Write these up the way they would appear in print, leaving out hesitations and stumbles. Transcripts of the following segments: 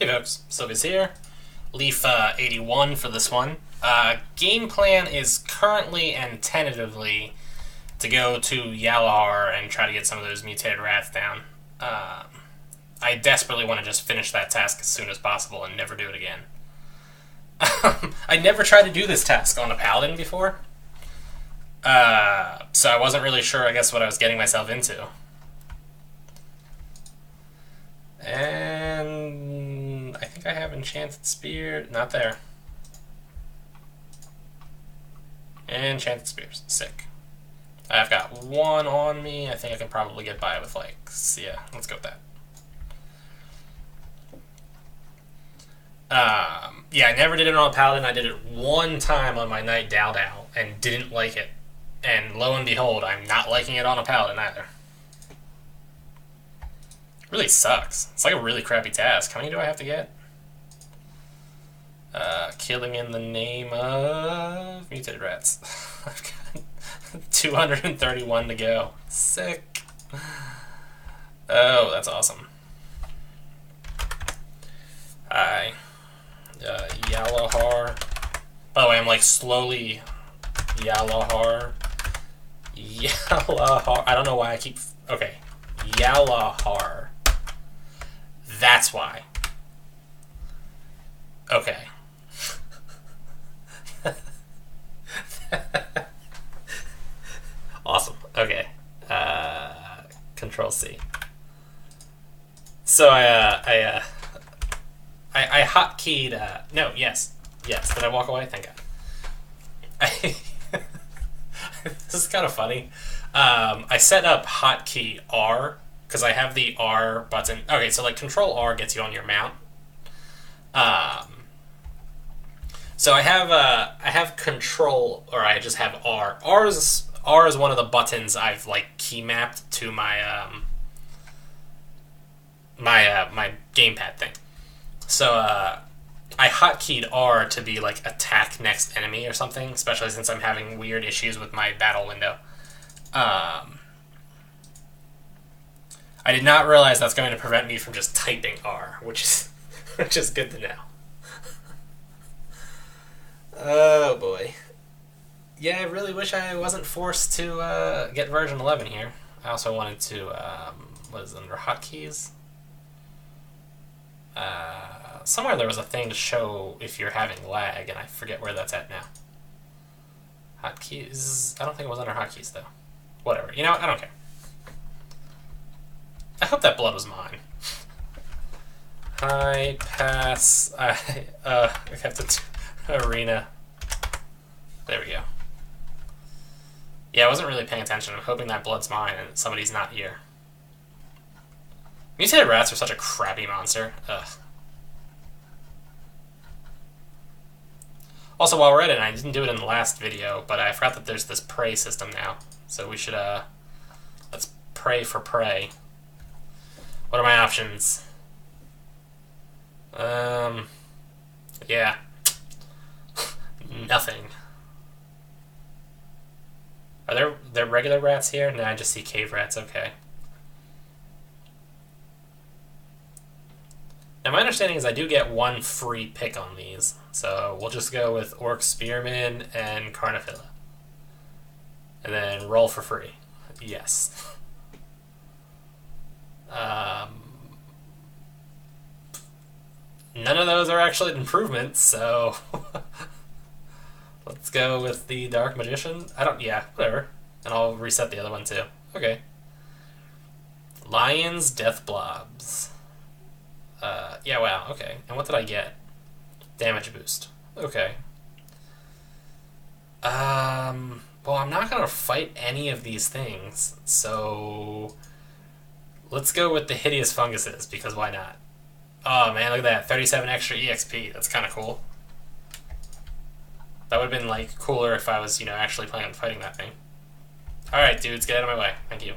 Hey folks, Sylvia's here. Leaf 81 for this one. Game plan is currently and tentatively to go to Yalahar and try to get some of those mutated rats down. I desperately want to just finish that task as soon as possible and never do it again. I never tried to do this task on a Paladin before, so I wasn't really sure, I guess, what I was getting myself into. And I think I have Enchanted Spear. Not there. Enchanted Spears. Sick. I've got one on me. I think I can probably get by with, like, yeah, let's go with that. Yeah, I never did it on a Paladin. I did it one time on my Knight Dao Dao and didn't like it. And lo and behold, I'm not liking it on a Paladin either. Really sucks. It's like a really crappy task. How many do I have to get? Killing in the name of mutated rats. I've got 231 to go. Sick. Oh, that's awesome. Hi. Yalahar. By the way, I'm like slowly Yalahar. Yalahar. I don't know why I keep... Okay. Yalahar. That's why. Okay. Awesome. Okay. Control C. So I hotkeyed. No. Yes. Yes. Did I walk away? Thank God. This is kind of funny. I set up hotkey R because I have the R button. Okay, so like Control R gets you on your mount. So I have Control, or I just have R. R is one of the buttons I've like key mapped to my my gamepad thing. So I hotkeyed R to be like attack next enemy or something, especially since I'm having weird issues with my battle window. I did not realize that's going to prevent me from just typing R, which is good to know. Oh boy. Yeah, I really wish I wasn't forced to get version 11 here. I also wanted to, what is it, under hotkeys? Somewhere there was a thing to show if you're having lag, and I forget where that's at now. Hotkeys? I don't think it was under hotkeys, though. Whatever. You know what? I don't care. I hope that blood was mine. High pass. I have to arena. There we go. Yeah, I wasn't really paying attention. I'm hoping that blood's mine and somebody's not here. Mutated rats are such a crappy monster. Ugh. Also, while we're at it, I didn't do it in the last video, but I forgot that there's this prey system now. So we should, let's pray for prey. What are my options? Yeah. Nothing. Are there regular rats here? No, I just see cave rats, okay. Now my understanding is I do get one free pick on these, so we'll just go with Orc Spearman and Carnifilla. And then roll for free. Yes. None of those are actually improvements, so let's go with the Dark Magician. Yeah, whatever. And I'll reset the other one too. Okay. Lions, Death Blobs. Yeah, wow, okay. And what did I get? Damage boost. Okay. Well, I'm not gonna fight any of these things, so let's go with the Hideous Funguses, because why not? Oh man, look at that. 37 extra EXP. That's kind of cool. That would have been, like, cooler if I was, actually planning on fighting that thing. Alright, dudes, get out of my way. Thank you.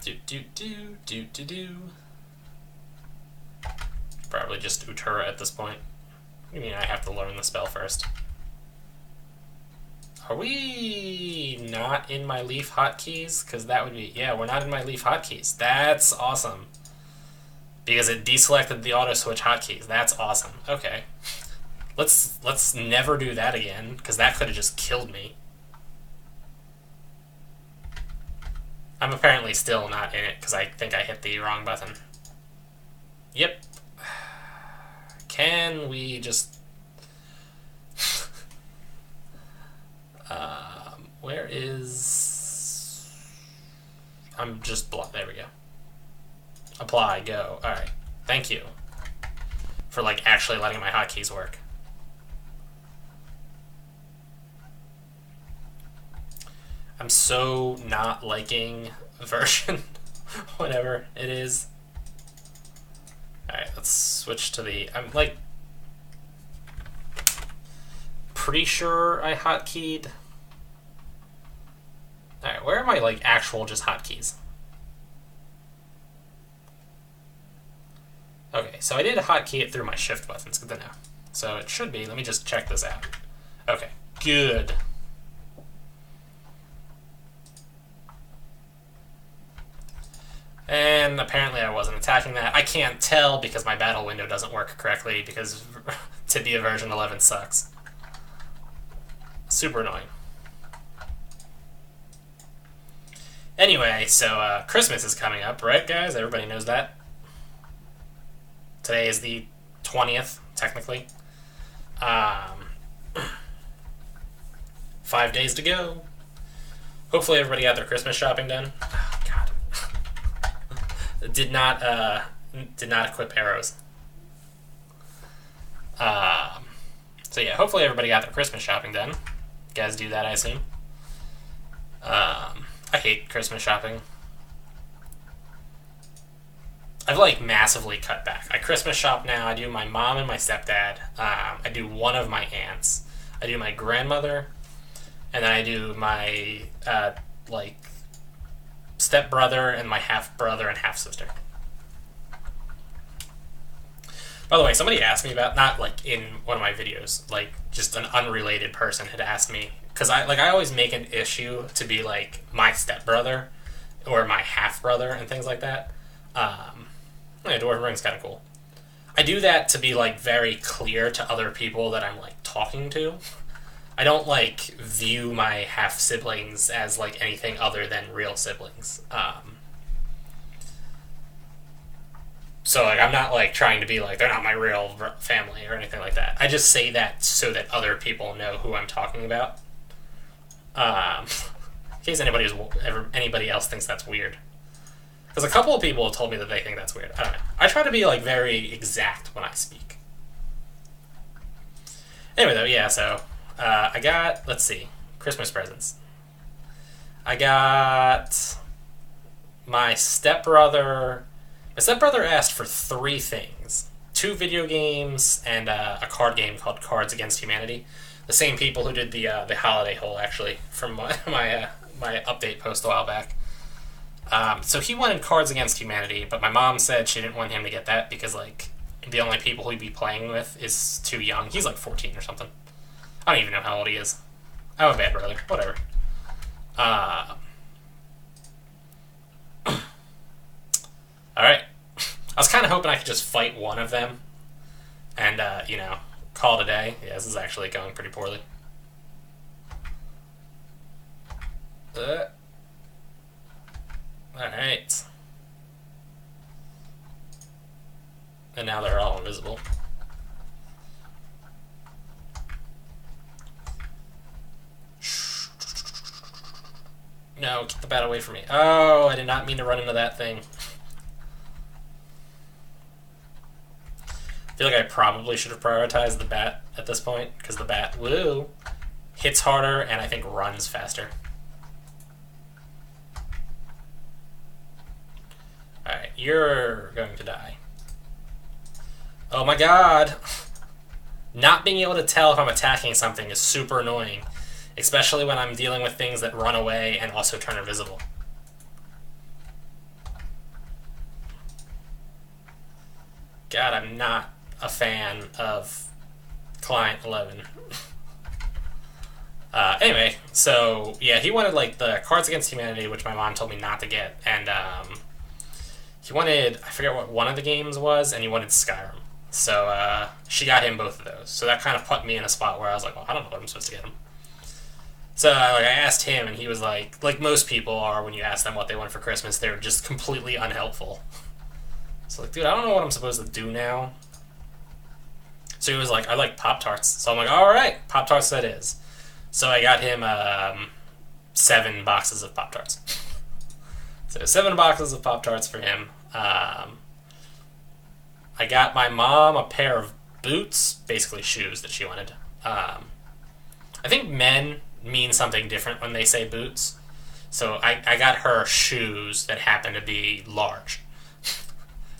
Do. Probably just Utura at this point. I mean, I have to learn the spell first. Are we not in my Leaf hotkeys? Because that would be... Yeah, we're not in my Leaf hotkeys. That's awesome. Because it deselected the auto switch hotkeys. That's awesome. Okay. Let's never do that again, because that could have just killed me. I'm apparently still not in it, because I think I hit the wrong button. Yep. Can we just... where is... I'm just there we go. Apply, go. Alright. Thank you for, like, actually letting my hotkeys work. I'm so not liking version whatever it is. Alright, let's switch to the... I'm, like, pretty sure I hotkeyed. Alright, where are my, like, actual just hotkeys? Okay, so I did hotkey it through my shift button. It's good to know. So it should be. Let me just check this out. Okay, good. And apparently I wasn't attacking that. I can't tell because my battle window doesn't work correctly because Tibia version 11 sucks. Super annoying. Anyway, so Christmas is coming up, right, guys? Everybody knows that. Today is the 20th, technically. 5 days to go. Hopefully everybody got their Christmas shopping done. Oh, God. did not equip arrows. So yeah, hopefully everybody got their Christmas shopping done. You guys do that, I assume. I hate Christmas shopping. I've, like, massively cut back. I Christmas shop now. I do my mom and my stepdad. I do one of my aunts. I do my grandmother. And then I do my, like, stepbrother and my half-brother and half-sister. By the way, somebody asked me about, not, like, in one of my videos, like, just an unrelated person had asked me, because I always make an issue to be, like, my stepbrother or my half-brother and things like that. Yeah, Dwarven Ring's kind of cool. I do that to be, like, very clear to other people that I'm, like, talking to. I don't, like, view my half-siblings as, like, anything other than real siblings. So, like, I'm not, like, trying to be, like, they're not my real family or anything like that. I just say that so that other people know who I'm talking about. In case anybody else thinks that's weird. Because a couple of people have told me that they think that's weird. I don't know. I try to be, like, very exact when I speak. Anyway, though, yeah, so... I got... Let's see. Christmas presents. I got... My stepbrother... My stepbrother asked for 3 things. 2 video games and a card game called Cards Against Humanity. The same people who did the holiday hole, actually, from my update post a while back. So he wanted Cards Against Humanity, but my mom said she didn't want him to get that because, like, the only people he'd be playing with is too young. He's, like, 14 or something. I don't even know how old he is. I'm a bad brother. Whatever. Alright. I was kind of hoping I could just fight one of them and, you know, call it a day. Yeah, this is actually going pretty poorly. Alright. And now they're all invisible. No, get the bat away from me. Oh, I did not mean to run into that thing. I feel like I probably should have prioritized the bat at this point, because the bat, woo, hits harder and I think runs faster. Alright, you're going to die. Oh my god! Not being able to tell if I'm attacking something is super annoying. Especially when I'm dealing with things that run away and also turn invisible. God, I'm not a fan of Client 11. Anyway, so yeah, he wanted like the Cards Against Humanity, which my mom told me not to get, and he wanted, I forget what one of the games was, and he wanted Skyrim. So she got him both of those. So that kind of put me in a spot where I was like, well, I don't know what I'm supposed to get him. So I asked him, and he was like most people are when you ask them what they want for Christmas, they're just completely unhelpful. So like, dude, I don't know what I'm supposed to do now. So he was like, I like Pop-Tarts. So I'm like, all right, Pop-Tarts that is. So I got him 7 boxes of Pop-Tarts. So 7 boxes of Pop-Tarts for him. I got my mom a pair of boots, basically shoes that she wanted. I think men mean something different when they say boots. So I got her shoes that happen to be large.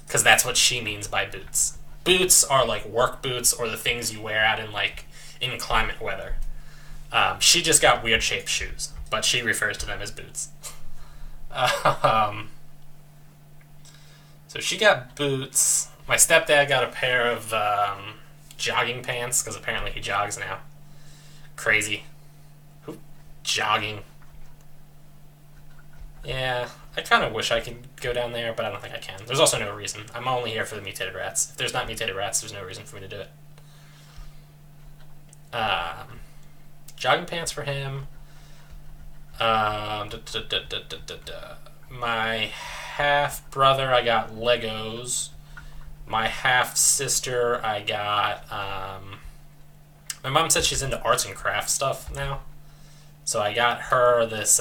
Because that's what she means by boots. Boots are like work boots or the things you wear out in like inclement weather. She just got weird shaped shoes, but she refers to them as boots. So she got boots. My stepdad got a pair of jogging pants because apparently he jogs now. Crazy. Who? Jogging. Yeah, I kind of wish I could go down there, but I don't think I can. There's also no reason. I'm only here for the mutated rats. If there's not mutated rats, there's no reason for me to do it. Jogging pants for him. My half-brother, I got Legos. My half-sister, I got... my mom said she's into arts and crafts stuff now. So I got her this...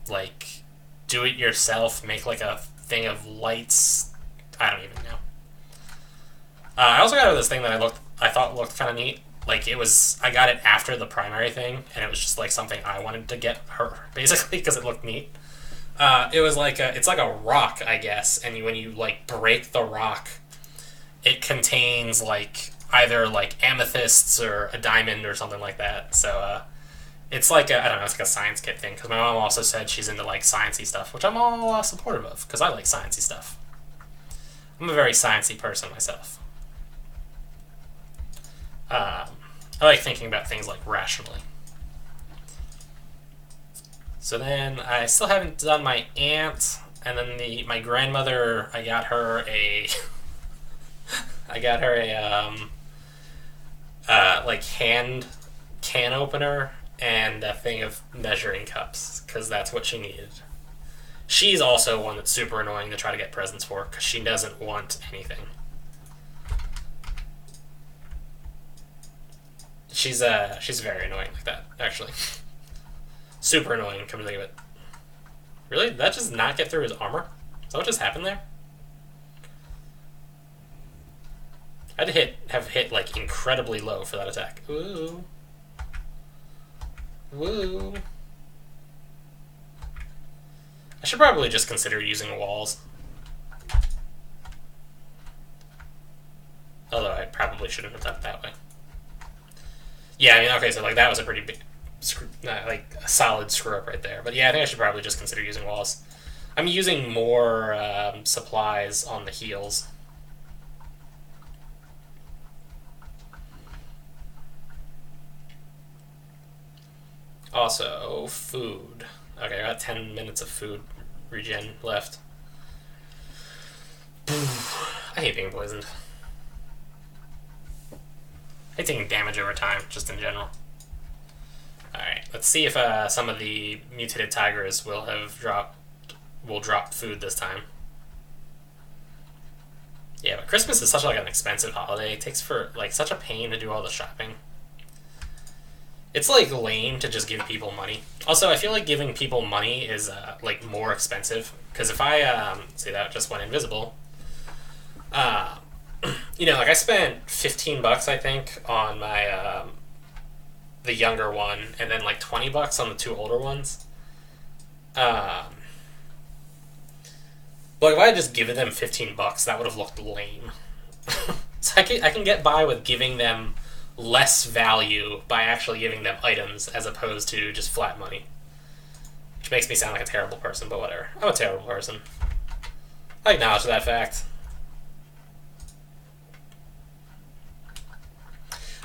like do it yourself, make like a thing of lights. I don't even know. I also got her this thing that I thought looked kind of neat. Like I got it after the primary thing, and it was just like something I wanted to get her basically because it looked neat. It was like it's like a rock, I guess, and when you like break the rock, it contains like either like amethysts or a diamond or something like that. So it's like I don't know, it's like a science kit thing, because my mom also said she's into like sciencey stuff, which I'm all supportive of, because I like sciencey stuff. I'm a very sciencey person myself. I like thinking about things like rationally. So then I still haven't done my aunt, and then my grandmother, I got her a like hand can opener and a thing of measuring cups, because that's what she needed. She's also one that's super annoying to try to get presents for, because she doesn't want anything. She's very annoying like that, actually. Super annoying, come to think of it. Really? Did that just not get through his armor? Is that what just happened there? I had to have hit like incredibly low for that attack. Ooh. Woo. I should probably just consider using walls. Although I probably shouldn't have done it that way. Yeah, I mean, okay, so like that was a pretty big, like a solid screw up right there. But yeah, I think I should probably just consider using walls. I'm using more supplies on the heals. Also, food. Okay, I got 10 minutes of food regen left. I hate being poisoned. I hate taking damage over time, just in general. Alright, let's see if some of the mutated tigers will drop food this time. Yeah, but Christmas is such like an expensive holiday. It takes such a pain to do all the shopping. It's like lame to just give people money. Also, I feel like giving people money is like more expensive, because if I see, that just went invisible. You know, like I spent $15 I think on my the younger one, and then like $20 on the 2 older ones. But if I had just given them $15, that would have looked lame. So I can get by with giving them less value by actually giving them items as opposed to just flat money. Which makes me sound like a terrible person, but whatever. I'm a terrible person. I acknowledge that fact.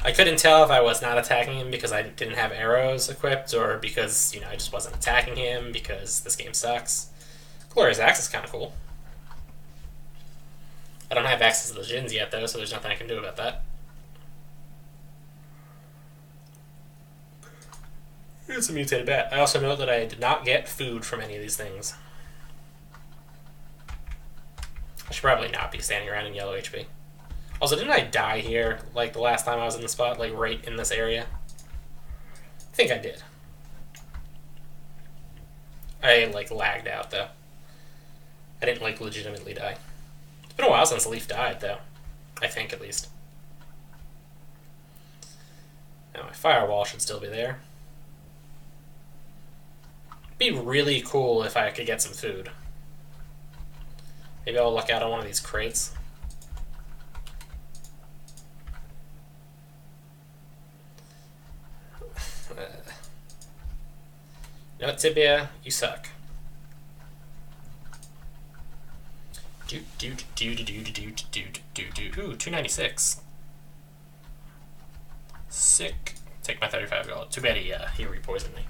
I couldn't tell if I was not attacking him because I didn't have arrows equipped, or because, I just wasn't attacking him because this game sucks. Glorious Axe is kind of cool. I don't have access to the Djinns yet, though, so there's nothing I can do about that. Here's a mutated bat. I also know that I did not get food from any of these things. I should probably not be standing around in yellow HP. Also, didn't I die here, like, the last time I was in the spot, like, right in this area? I think I did. I, like, lagged out, though. I didn't, like, legitimately die. It's been a while since Leaf died, though. I think, at least. Now, my firewall should still be there. It'd be really cool if I could get some food. Maybe I'll luck out on one of these crates. No, Tibia, you suck. Ooh, 296. Sick. Take my 35 gold. Too bad he re-poisoned me.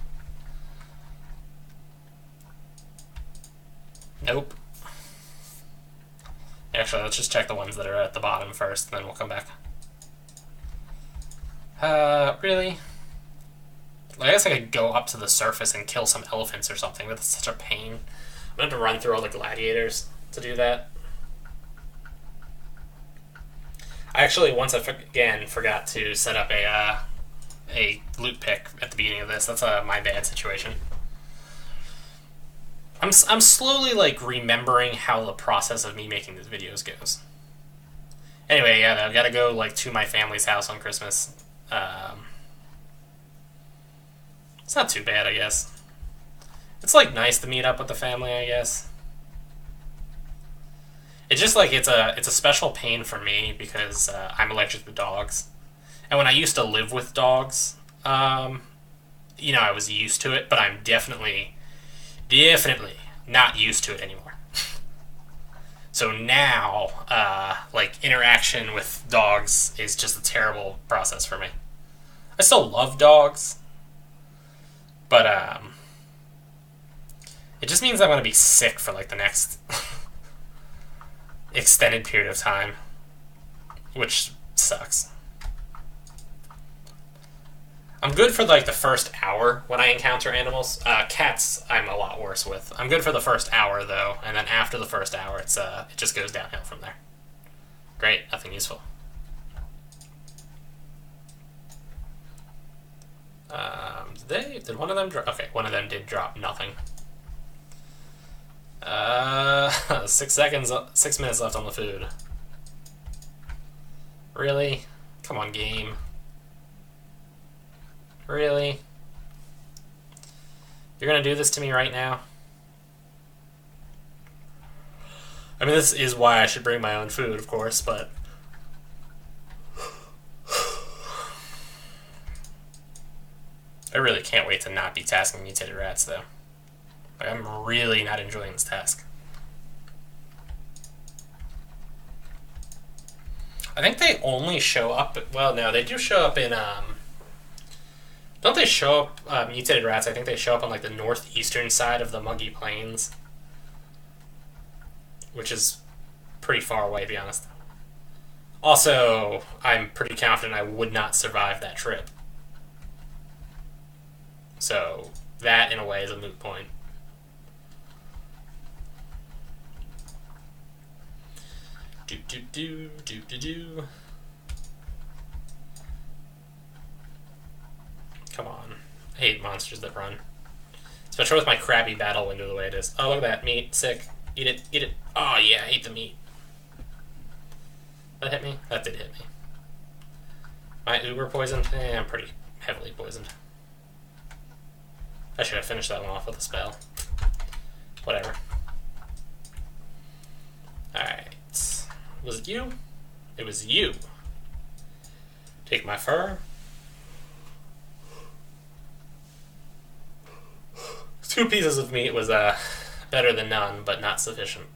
Nope. Actually, let's just check the ones that are at the bottom first, and then we'll come back. Really? Like, I guess I could go up to the surface and kill some elephants or something, but that's such a pain. I'm going to have to run through all the gladiators to do that. I actually, once again, forgot to set up a loot pick at the beginning of this. That's my bad situation. I'm slowly, like, remembering how the process of me making these videos goes. Anyway, yeah, I've got to go, like, to my family's house on Christmas. It's not too bad, I guess. It's, like, nice to meet up with the family, I guess. It's just, like, it's a special pain for me because I'm allergic to dogs. And when I used to live with dogs, I was used to it, but I'm definitely not used to it anymore. So now, like, interaction with dogs is just a terrible process for me. I still love dogs, but it just means I'm going to be sick for, like, the next extended period of time, which sucks. I'm good for, like, the first hour when I encounter animals. Cats, I'm a lot worse with. I'm good for the first hour, though, and then after the first hour, it just goes downhill from there. Great, nothing useful. Did one of them drop? Okay, one of them did drop nothing. 6 minutes left on the food. Really? Come on, game. Really? You're gonna do this to me right now? I mean, this is why I should bring my own food, of course, but... I really can't wait to not be tasking mutated rats, though. Like, I'm really not enjoying this task. I think they only show up... Well, no, they do show up in... Don't they show up, mutated rats, I think they show up on, like, the northeastern side of the Muggy Plains. Which is pretty far away, to be honest. Also, I'm pretty confident I would not survive that trip. So, that, in a way, is a moot point. Do. Come on. I hate monsters that run. Especially with my crappy battle window the way it is. Oh, look at that. Meat. Sick. Eat it. Eat it. Oh, yeah. I ate the meat. That hit me? That did hit me. My uber poisoned? I'm pretty heavily poisoned. I should have finished that one off with a spell. Whatever. Alright. Was it you? It was you. Take my fur. 2 pieces of meat was better than none, but not sufficient.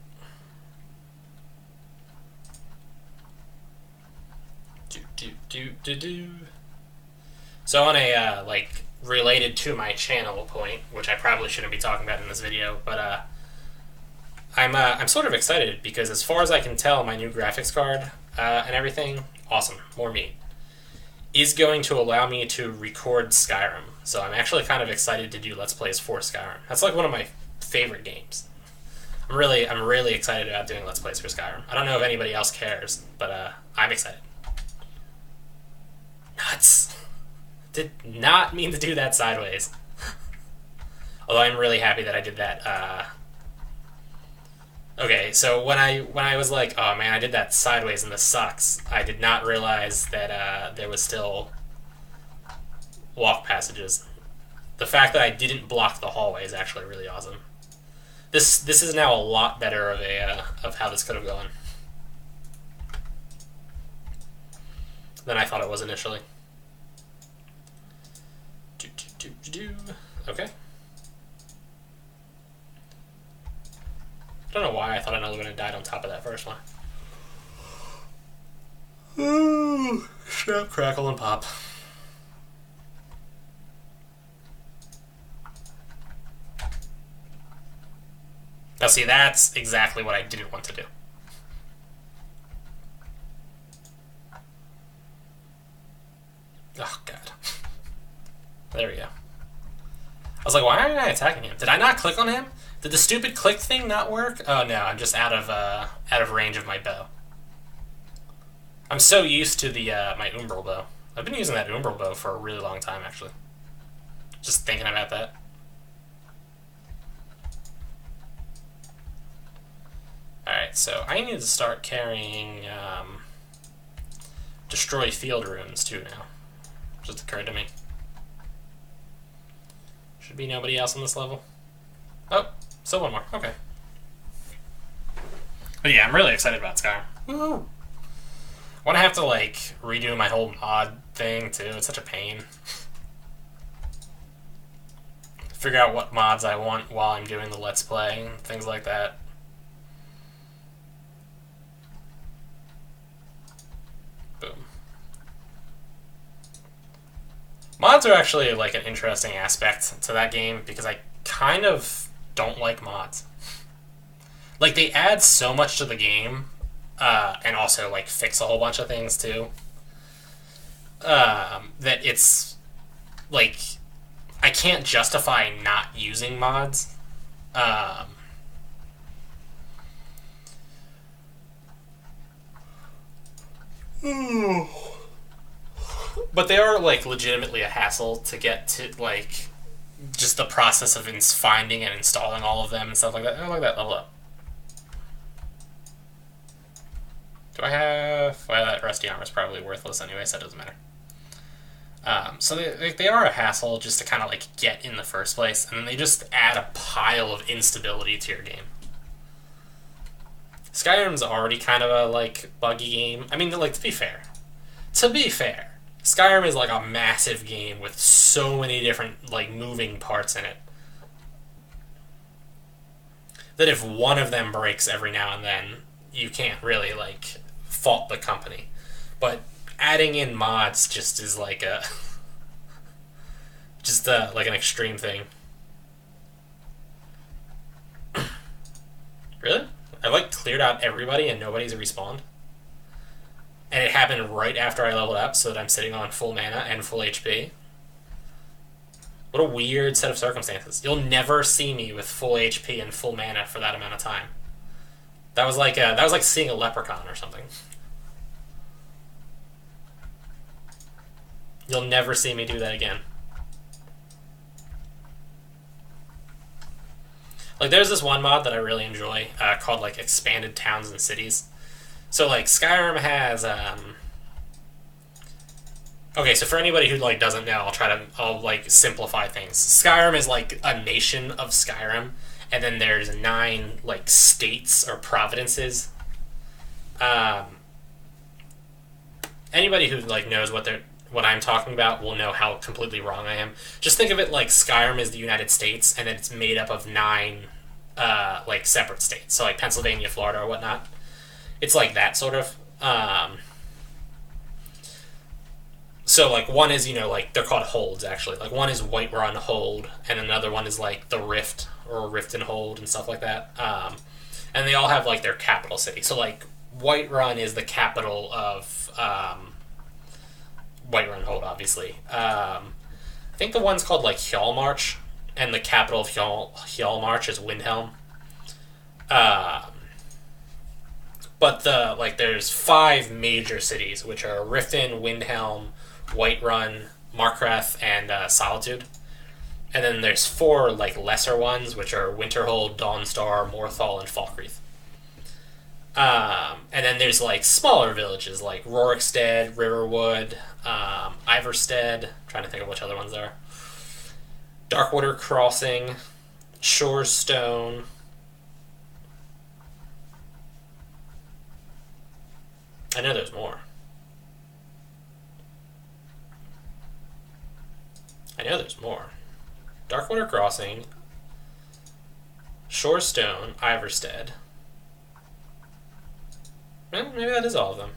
So on a like related to my channel point, which I probably shouldn't be talking about in this video, but I'm sort of excited because as far as I can tell, my new graphics card and everything, awesome, more meat, is going to allow me to record Skyrim. So I'm actually kind of excited to do Let's Plays for Skyrim. That's like one of my favorite games. I'm really excited about doing Let's Plays for Skyrim. I don't know if anybody else cares, but I'm excited. Nuts. Did not mean to do that sideways. Although I'm really happy that I did that. Okay, so when I was like, oh man, I did that sideways and this sucks, I did not realize that there was still walk passages. The fact that I didn't block the hallway is actually really awesome. This is now a lot better of how this could have gone than I thought it was initially. Okay. I don't know why I thought another one had died on top of that first one. Ooh, snap, crackle, and pop. Now see, that's exactly what I didn't want to do. Oh, God. There we go. I was like, why aren't I attacking him? Did I not click on him? Did the stupid click thing not work? Oh no, I'm just out of range of my bow. I'm so used to the my Umbral bow. I've been using that Umbral bow for a really long time, actually. Just thinking about that. Alright, so I need to start carrying Destroy Field Runes too now. Just occurred to me. Should be nobody else on this level. Oh, still one more. Okay. But yeah, I'm really excited about Skyrim. Woo! I want to have to, like, redo my whole mod thing, too. It's such a pain. Figure out what mods I want while I'm doing the Let's Play, and things like that. Boom. Mods are actually, like, an interesting aspect to that game, because I kind of don't like mods. Like, they add so much to the game, and also, like, fix a whole bunch of things, too, that it's, like, I can't justify not using mods. But they are, like, legitimately a hassle to get to, like, just the process of finding and installing all of them and stuff like that. Oh, look at that, level up. Do I have... Well, that rusty armor is probably worthless anyway, so it doesn't matter. So they are a hassle just to kind of, like, get in the first place, and then they just add a pile of instability to your game. Skyrim's already kind of a, like, buggy game. I mean, like, to be fair, Skyrim is, like, a massive game with so many different, like, moving parts in it that if one of them breaks every now and then, you can't really, like, fault the company. But adding in mods just is, like, a... just, like, an extreme thing. Really? I, like, cleared out everybody and nobody's respawned? And it happened right after I leveled up, so that I'm sitting on full mana and full HP. What a weird set of circumstances. You'll never see me with full HP and full mana for that amount of time. That was like seeing a leprechaun or something. You'll never see me do that again. Like, there's this one mod that I really enjoy called, like, Expanded Towns and Cities. So, like, Skyrim has, okay, so for anybody who, like, doesn't know, I'll, like, simplify things. Skyrim is, like, a nation of Skyrim, and then there's 9, like, states or provinces. Anybody who, like, knows what I'm talking about will know how completely wrong I am. Just think of it like Skyrim is the United States, and then it's made up of 9, like, separate states. So, like, Pennsylvania, Florida, or whatnot. It's like that, sort of. So, like, one is, like, they're called holds, actually. Like, one is Whiterun Hold, and another one is, like, the Rift, or Rift and Hold, and stuff like that. And they all have, like, their capital city. So, like, Whiterun is the capital of Whiterun Hold, obviously. I think the one's called, like, Hjalmarch, and the capital of Hjalmarch is Windhelm. But there's 5 major cities, which are Riften, Windhelm, Whiterun, Markgreth, and Solitude. And then there's 4 like lesser ones, which are Winterhold, Dawnstar, Morthal, and Falkreath. And then there's like smaller villages like Rorikstead, Riverwood, Iverstead. I'm trying to think of which other ones there are. Darkwater Crossing, Shorestone. I know there's more. Darkwater Crossing, Shorestone, Iverstead. Well, maybe that is all of them.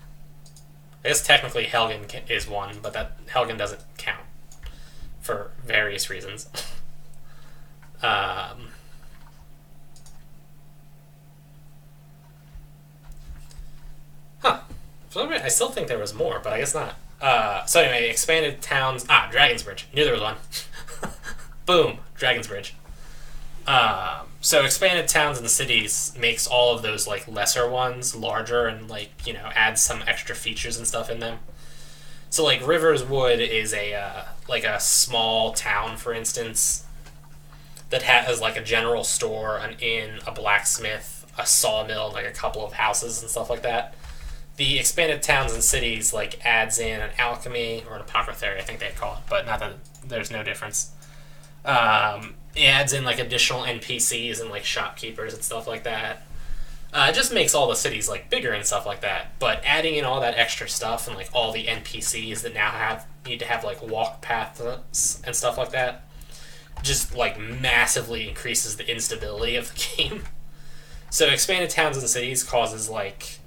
I guess technically Helgen is one, but that Helgen doesn't count for various reasons. Huh. So I still think there was more, but I guess not. So anyway, expanded towns. Dragonsbridge. Knew there was one. Boom, Dragonsbridge. So expanded towns and cities makes all of those like lesser ones larger and like adds some extra features and stuff in them. So like Riverswood is a small town, for instance, that has like a general store, an inn, a blacksmith, a sawmill, and like a couple of houses and stuff like that. The expanded towns and cities like adds in an alchemy or an apothecary, I think they call it, but not that there's no difference. It adds in like additional NPCs and like shopkeepers and stuff like that. It just makes all the cities like bigger and stuff like that. But adding in all that extra stuff and like all the NPCs that now need to have like walk paths and stuff like that, just like massively increases the instability of the game. So expanded towns and cities causes like,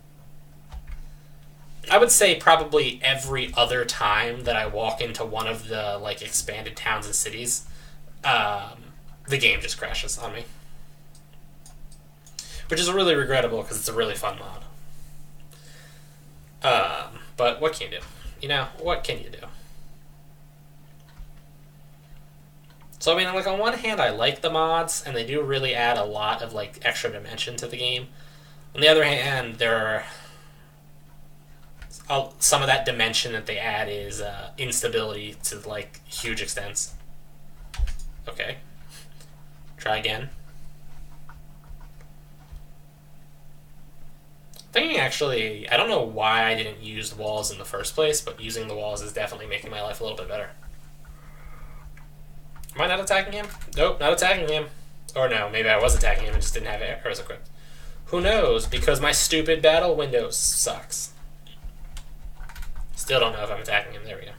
I would say probably every other time that I walk into one of the like expanded towns and cities, the game just crashes on me. Which is really regrettable because it's a really fun mod. But what can you do? What can you do? So, I mean, like, on one hand, I like the mods, and they do really add a lot of, like, extra dimension to the game. On the other hand, some of that dimension that they add is instability to, like, huge extents. Okay. Try again. Thinking actually, I don't know why I didn't use the walls in the first place, but using the walls is definitely making my life a little bit better. Am I not attacking him? Nope, not attacking him. Or no, maybe I was attacking him and just didn't have arrows equipped. Who knows, because my stupid battle window sucks. Still don't know if I'm attacking him. There we go.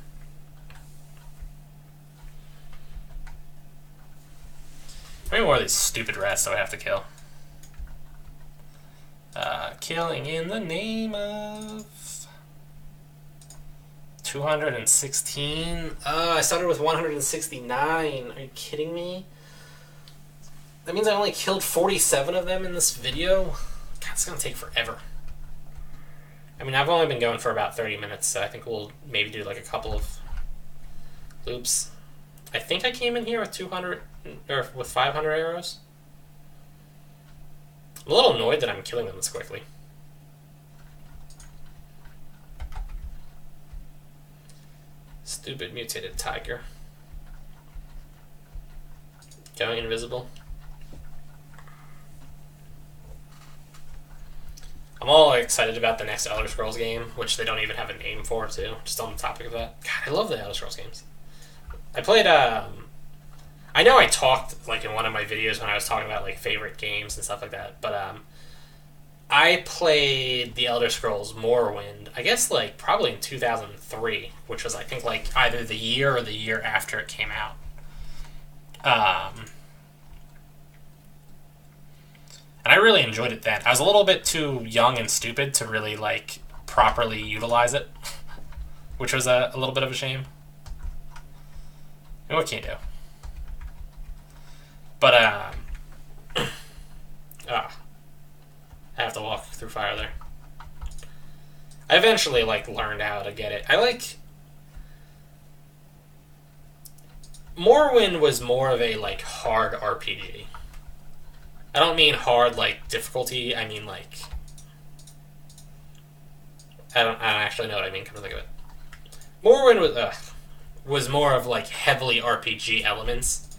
How many more of these stupid rats do I have to kill? Killing in the name of 216. I started with 169. Are you kidding me? That means I only killed 47 of them in this video? God, it's gonna take forever. I mean, I've only been going for about 30 minutes, so I think we'll maybe do like a couple of loops. I think I came in here with 200, or with 500 arrows. I'm a little annoyed that I'm killing them this quickly. Stupid mutated tiger. Going invisible. I'm all excited about the next Elder Scrolls game, which they don't even have a name for, too. Just on the topic of that. God, I love the Elder Scrolls games. I played, I know I talked, like, in one of my videos when I was talking about, like, favorite games and stuff like that, but, I played the Elder Scrolls Morrowind, I guess, like, probably in 2003, which was, I think, like, either the year or the year after it came out. And I really enjoyed it then. I was a little bit too young and stupid to really, like, properly utilize it. which was a little bit of a shame. What can you do? But, I have to walk through fire there. I eventually, like, learned how to get it. I like... Morrowind was more of a, like, hard RPG. I don't mean hard, like, difficulty. I mean, like... I don't actually know what I mean, come to think of it. Morrowind was more of, like, heavily RPG elements.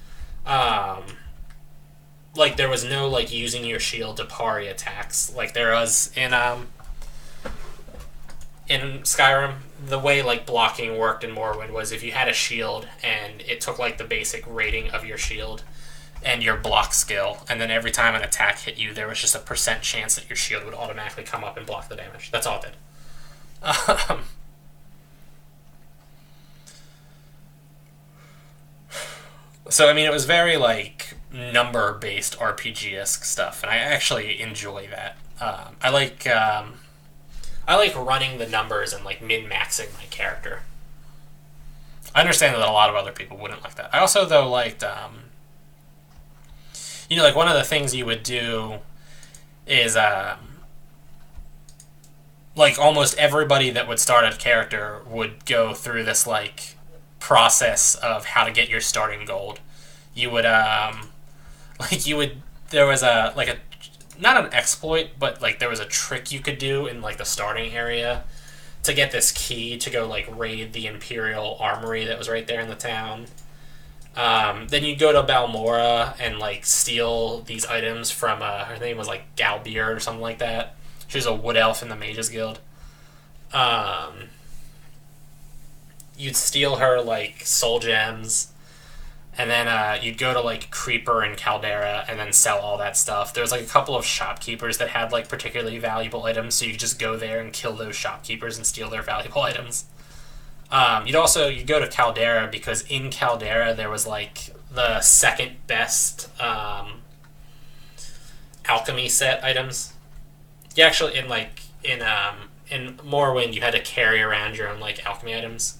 Like, there was no, like, using your shield to parry attacks like there was in Skyrim. The way, like, blocking worked in Morrowind was if you had a shield and it took, like, the basic rating of your shield and your block skill, and then every time an attack hit you, there was just a % chance that your shield would automatically come up and block the damage. That's all it did. So, I mean, it was very, like, number-based RPG-esque stuff, and I actually enjoy that. I like running the numbers and, like, min-maxing my character. I understand that a lot of other people wouldn't like that. I also, though, liked, you know, like, one of the things you would do is, like, almost everybody that would start a character would go through this, like, process of how to get your starting gold. You would, there was not an exploit, but, like, there was a trick you could do in, like, the starting area to get this key to go, like, raid the Imperial Armory that was right there in the town. Then you'd go to Balmora and, like, steal these items from, her name was, like, Galbeard or something like that. She was a wood elf in the Mages Guild. You'd steal her, like, soul gems, and then you'd go to, like, Creeper and Caldera and then sell all that stuff. There was, like, a couple of shopkeepers that had, like, particularly valuable items, so you could just go there and kill those shopkeepers and steal their valuable items. You'd go to Caldera because in Caldera there was, like, the second best alchemy set items. You actually, in Morrowind, you had to carry around your own, like, alchemy items.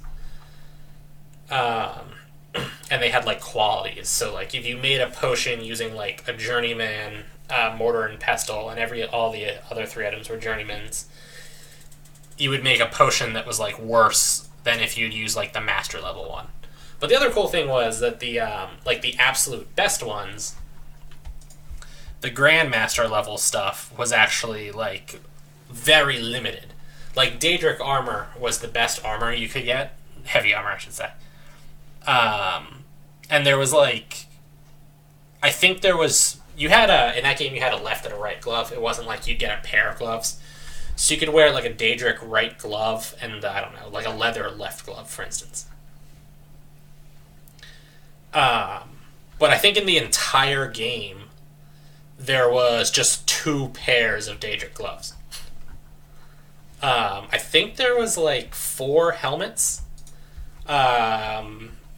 And they had, like, qualities. So, like, if you made a potion using, like, a journeyman, mortar and pestle, and all the other 3 items were journeymans, you would make a potion that was, like, worse than if you'd use, like, the master level one. But the other cool thing was that the absolute best ones, the Grandmaster level stuff was actually, like, very limited. Like, Daedric armor was the best armor you could get. Heavy armor, I should say. And there was, like... I think there was... in that game, you had a left and a right glove. It wasn't like you'd get a pair of gloves. So you could wear, like, a Daedric right glove and, I don't know, like a leather left glove, for instance. But I think in the entire game, there was just 2 pairs of Daedric gloves. I think there was, like, 4 helmets.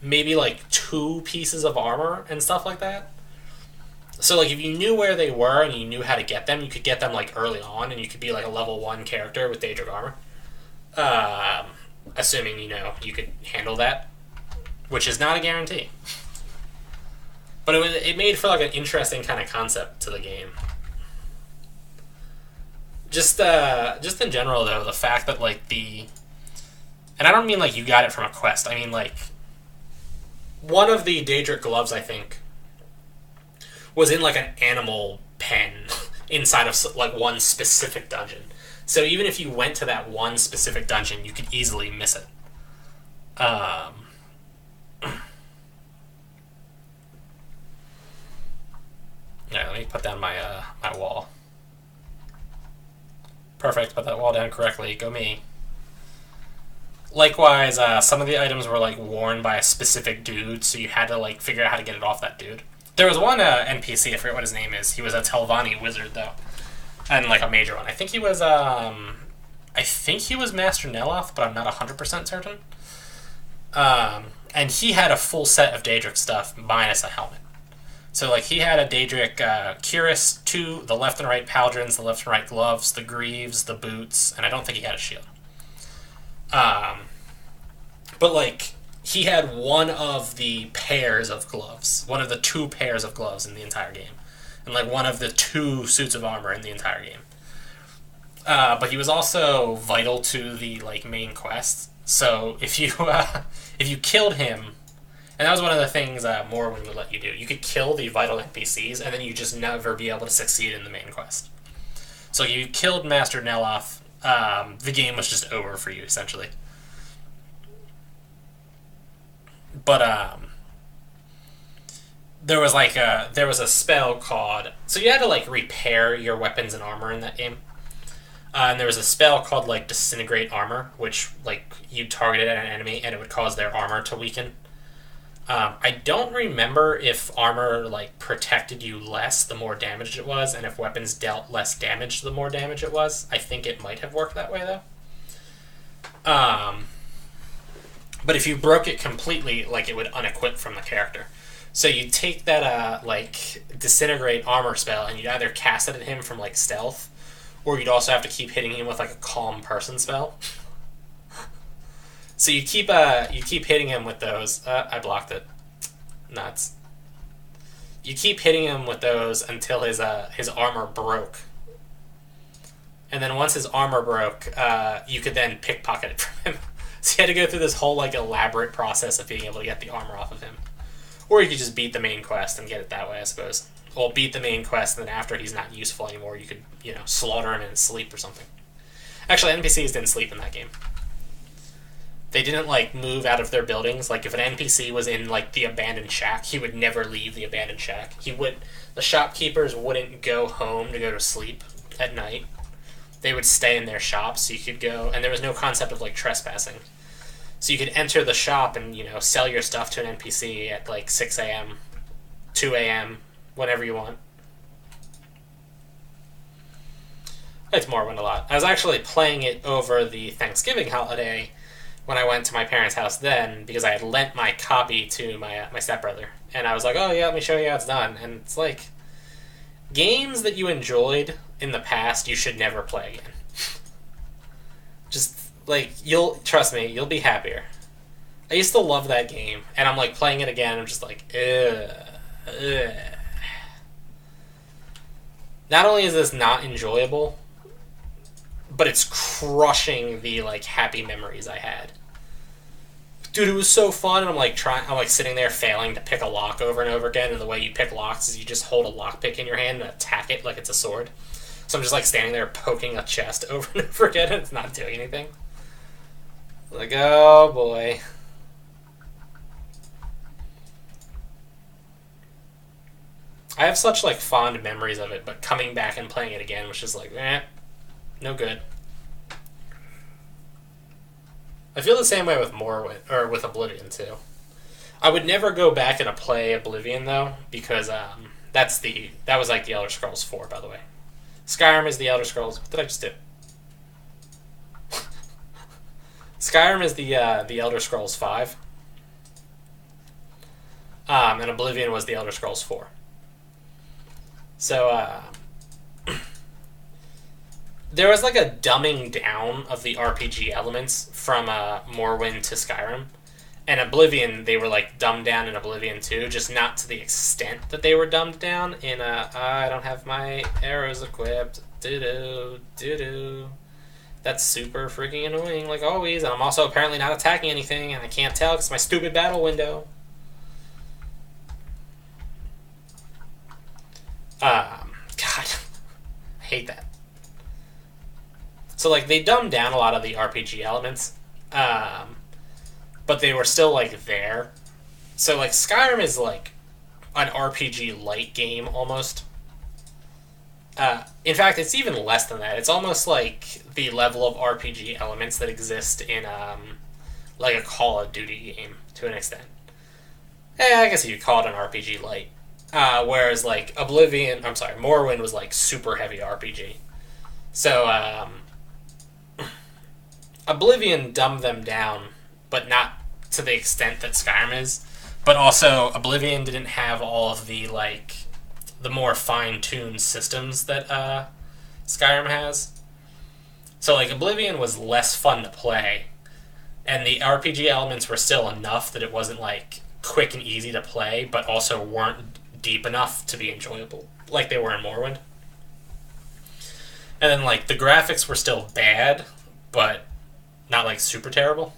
Maybe, like, 2 pieces of armor and stuff like that. So, like, if you knew where they were and you knew how to get them, you could get them, like, early on, and you could be, like, a level 1 character with Daedric armor. Assuming, you know, you could handle that. Which is not a guarantee. But it made for, like, an interesting kind of concept to the game. Just in general, though, the fact that, like, and I don't mean, like, you got it from a quest. I mean, like, one of the Daedric gloves, I think, was in, like, an animal pen inside of, like, one specific dungeon. So even if you went to that one specific dungeon, you could easily miss it. Yeah, let me put down my my wall. Perfect, put that wall down correctly. Go me. Likewise, some of the items were, like, worn by a specific dude, so you had to, like, figure out how to get it off that dude. There was one NPC, I forget what his name is. He was a Telvanni wizard, though. And, like, a major one. I think he was Master Neloth, but I'm not 100% certain. And he had a full set of Daedric stuff, minus a helmet. So, like, he had a Daedric cuirass, 2, the left and right pauldrons, the left and right gloves, the greaves, the boots, and I don't think he had a shield. But, like, he had one of the pairs of gloves. One of the 2 pairs of gloves in the entire game. And, like, one of the 2 suits of armor in the entire game. But he was also vital to the, like, main quest. So, if you killed him... And that was one of the things Morrowind would let you do. You could kill the vital NPCs, and then you just never be able to succeed in the main quest. So you killed Master Neloth, the game was just over for you, essentially. But there was a spell called... So you had to, like, repair your weapons and armor in that game. And there was a spell called, like, Disintegrate Armor, which, like, you targeted at an enemy, and it would cause their armor to weaken. I don't remember if armor, like, protected you less the more damaged it was, and if weapons dealt less damage the more damage it was. I think it might have worked that way, though. But if you broke it completely, like, it would unequip from the character. So you'd take that, like, Disintegrate Armor spell, and you'd either cast it at him from, like, stealth, or you'd also have to keep hitting him with, like, a Calm Person spell. So you keep hitting him with those. I blocked it. Nuts. You keep hitting him with those until his armor broke. And then once his armor broke, you could then pickpocket it from him. So you had to go through this whole, like, elaborate process of being able to get the armor off of him. Or you could just beat the main quest and get it that way, I suppose. Well, beat the main quest, and then after he's not useful anymore, you could, you know, slaughter him in his sleep or something. Actually, NPCs didn't sleep in that game. They didn't, like, move out of their buildings. Like, if an NPC was in, like, the abandoned shack, he would never leave the abandoned shack. The shopkeepers wouldn't go home to go to sleep at night. They would stay in their shops, so you could go... And there was no concept of, like, trespassing. So you could enter the shop and, you know, sell your stuff to an NPC at, like, 6 a.m., 2 a.m., whenever you want. I liked Morrowind a lot. I was actually playing it over the Thanksgiving holiday when I went to my parents' house then, because I had lent my copy to my stepbrother. And I was like, oh yeah, let me show you how it's done. And it's like, games that you enjoyed in the past, you should never play again. Just, like, trust me, you'll be happier. I used to love that game, and I'm, like, playing it again, and I'm just like, ugh. Not only is this not enjoyable, but it's crushing the, like, happy memories I had. Dude, it was so fun, and I'm like sitting there failing to pick a lock over and over again, and the way you pick locks is you just hold a lockpick in your hand and attack it like it's a sword. So I'm just, like, standing there poking a chest over and over again, and it's not doing anything. Like, oh boy. I have such, like, fond memories of it, but coming back and playing it again was just like, no good. I feel the same way with Morrowind, or with Oblivion, too. I would never go back and play Oblivion, though, because that was like the Elder Scrolls 4, by the way. Skyrim is the Elder Scrolls... What did I just do? Skyrim is the Elder Scrolls 5. And Oblivion was the Elder Scrolls 4. So, there was, like, a dumbing down of the RPG elements from Morrowind to Skyrim. And Oblivion, they were, like, dumbed down in Oblivion too, just not to the extent that they were dumbed down in I don't have my arrows equipped. Doo-doo. That's super freaking annoying, like always. And I'm also apparently not attacking anything, and I can't tell because my stupid battle window. God, I hate that. So, like, they dumbed down a lot of the RPG elements, but they were still, like, there. So, like, Skyrim is, like, an RPG light game, almost. In fact, it's even less than that. It's almost like the level of RPG elements that exist in, like, a Call of Duty game, to an extent. I guess you could call it an RPG light. Whereas, like, Morrowind was, like, super heavy RPG. So, Oblivion dumbed them down, but not to the extent that Skyrim is. But also, Oblivion didn't have all of the, like, the more fine-tuned systems that Skyrim has. So, like, Oblivion was less fun to play, And the RPG elements were still enough that it wasn't like quick and easy to play, but also weren't deep enough to be enjoyable, like they were in Morrowind. And then like the graphics were still bad, but not like super terrible.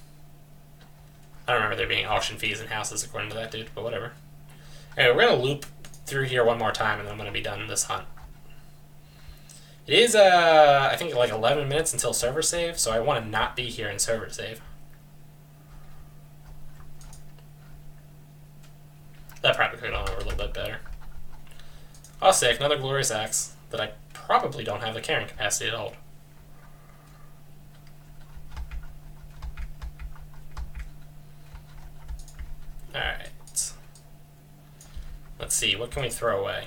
I don't remember there being auction fees in houses according to that dude, but whatever. Anyway, we're gonna loop through here one more time, and then I'm gonna be done this hunt. It is I think like 11 minutes until server save, so I want to not be here in server save. That probably could have gone over a little bit better. Oh, sick. Another glorious axe that I probably don't have the carrying capacity to hold. Alright. Let's see. What can we throw away?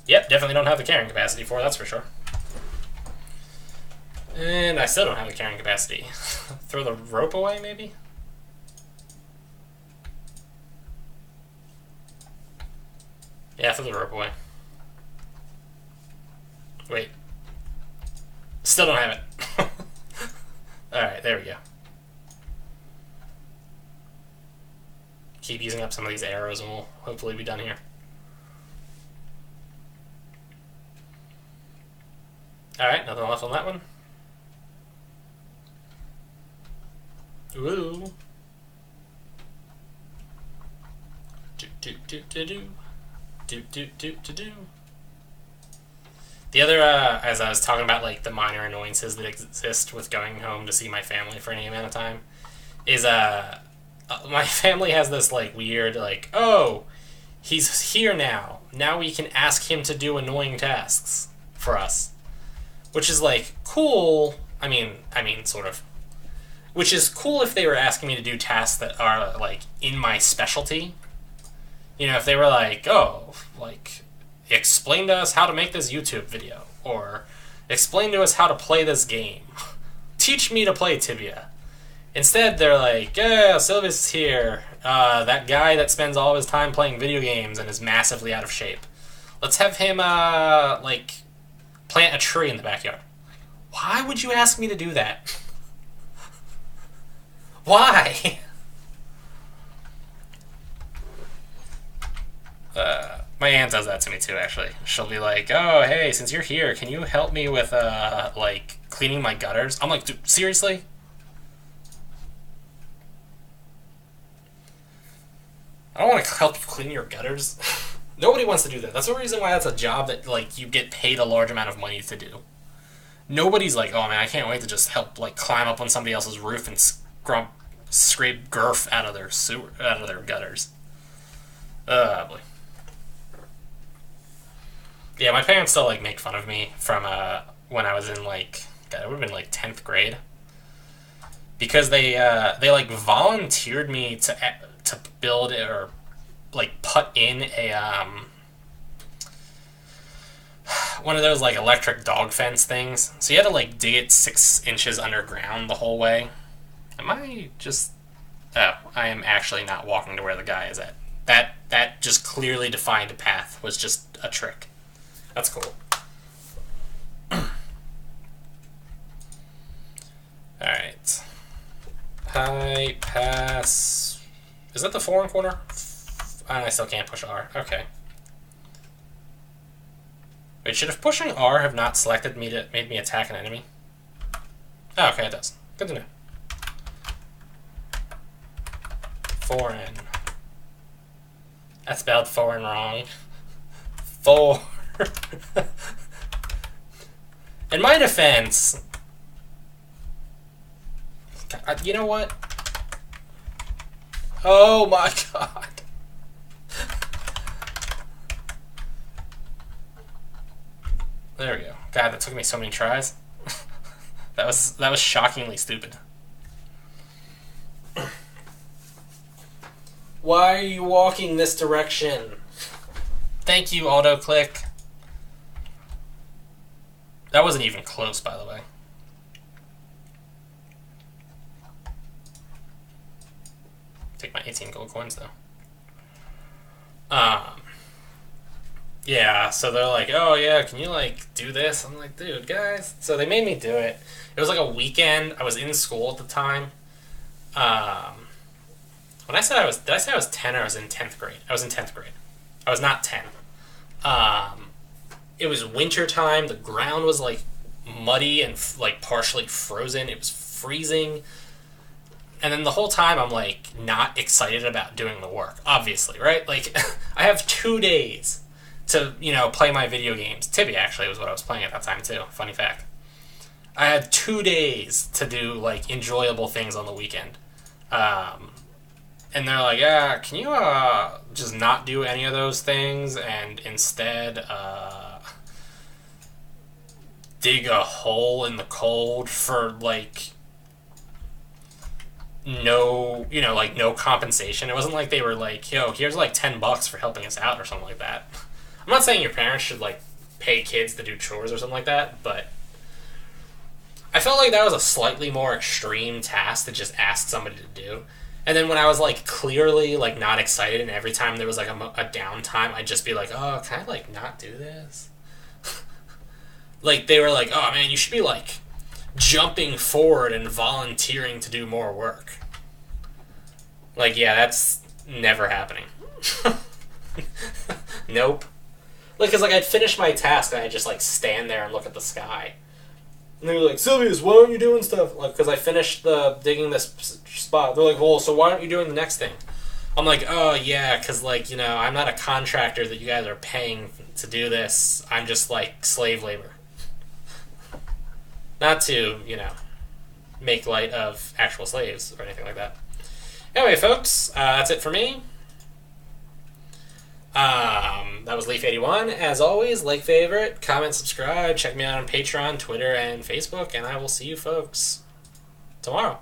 Yep, definitely don't have the carrying capacity for, that's for sure. And I still don't have the carrying capacity. Throw the rope away, maybe? Yeah, throw the rope away. Wait. Still don't have it. Alright, there we go. Keep using up some of these arrows and we'll hopefully be done here. Alright, nothing left on that one. Ooh. Do. The other, as I was talking about, like, the minor annoyances that exist with going home to see my family for any amount of time, is, my family has this, like, weird, like, oh, he's here now. Now we can ask him to do annoying tasks for us. Which is, like, cool. I mean, sort of. Which is cool if they were asking me to do tasks that are, like, in my specialty. You know, if they were like, oh, like, explain to us how to make this YouTube video. Or explain to us how to play this game. Teach me to play Tibia. Instead, they're like, yeah, Sylvius is here. That guy that spends all of his time playing video games and is massively out of shape. Let's have him, like, plant a tree in the backyard. Why would you ask me to do that? Why? My aunt does that to me too, actually. She'll be like, oh, hey, since you're here, can you help me with, like, cleaning my gutters? I'm like, dude, seriously? I don't want to help you clean your gutters. Nobody wants to do that. That's the reason why that's a job that, like, you get paid a large amount of money to do. Nobody's like, oh, man, I can't wait to just help, like, climb up on somebody else's roof and scrape girth out of their gutters. Boy. Yeah, my parents still, like, make fun of me from, when I was in, like, God, it would have been, like, 10th grade. Because they like, volunteered me to build or, like, put in a, one of those, like, electric dog fence things. So you had to, like, dig it 6 inches underground the whole way. Am I just... Oh, I am actually not walking to where the guy is at. That just clearly defined a path was just a trick. That's cool. Alright. High pass... Is that the foreign corner? I still can't push R. Okay. Wait, should if pushing R have not selected me to made me attack an enemy? Oh, okay, it does. Good to know. Foreign. I spelled foreign wrong. In my defense... You know what? Oh my god. There we go. God, that took me so many tries. that was shockingly stupid. Why are you walking this direction? Thank you, auto-click. That wasn't even close, by the way. Take my 18 gold coins, though. Yeah, so they're like, oh yeah, can you like do this? I'm like, dude, guys. So they made me do it. It was like a weekend. I was in school at the time. Um, when I said I was, did I say I was 10 or I was in 10th grade? I was in 10th grade. I was not 10. Um, it was winter time. The ground was like muddy and like partially frozen. It was freezing. And then the whole time I'm like not excited about doing the work, obviously, right? Like I have 2 days to, play my video games. Tibia actually was what I was playing at that time too. Funny fact. I had 2 days to do like enjoyable things on the weekend. Um, and they're like, yeah, can you just not do any of those things and instead dig a hole in the cold for like no, like no compensation. It wasn't like they were like, yo, here's like $10 for helping us out or something like that. I'm not saying your parents should like pay kids to do chores or something like that, but I felt like that was a slightly more extreme task to just ask somebody to do. And then when I was like clearly like not excited, and every time there was like a downtime, I'd just be like, oh, can I like not do this? Like they were like, oh man, you should be like jumping forward and volunteering to do more work. Like, yeah, that's never happening. Nope. Like, cause like I'd finish my task and I'd just like stand there and look at the sky. And they were like, Sylvius, why aren't you doing stuff? Like, because I finished digging this spot. They're like, well, so why aren't you doing the next thing? I'm like, oh, yeah, because, like, I'm not a contractor that you guys are paying to do this. I'm just, like, slave labor. Not to, make light of actual slaves or anything like that. Anyway, folks, that's it for me. That was Leaf81. As always, like, favorite, comment, subscribe, check me out on Patreon, Twitter, and Facebook, and I will see you folks tomorrow.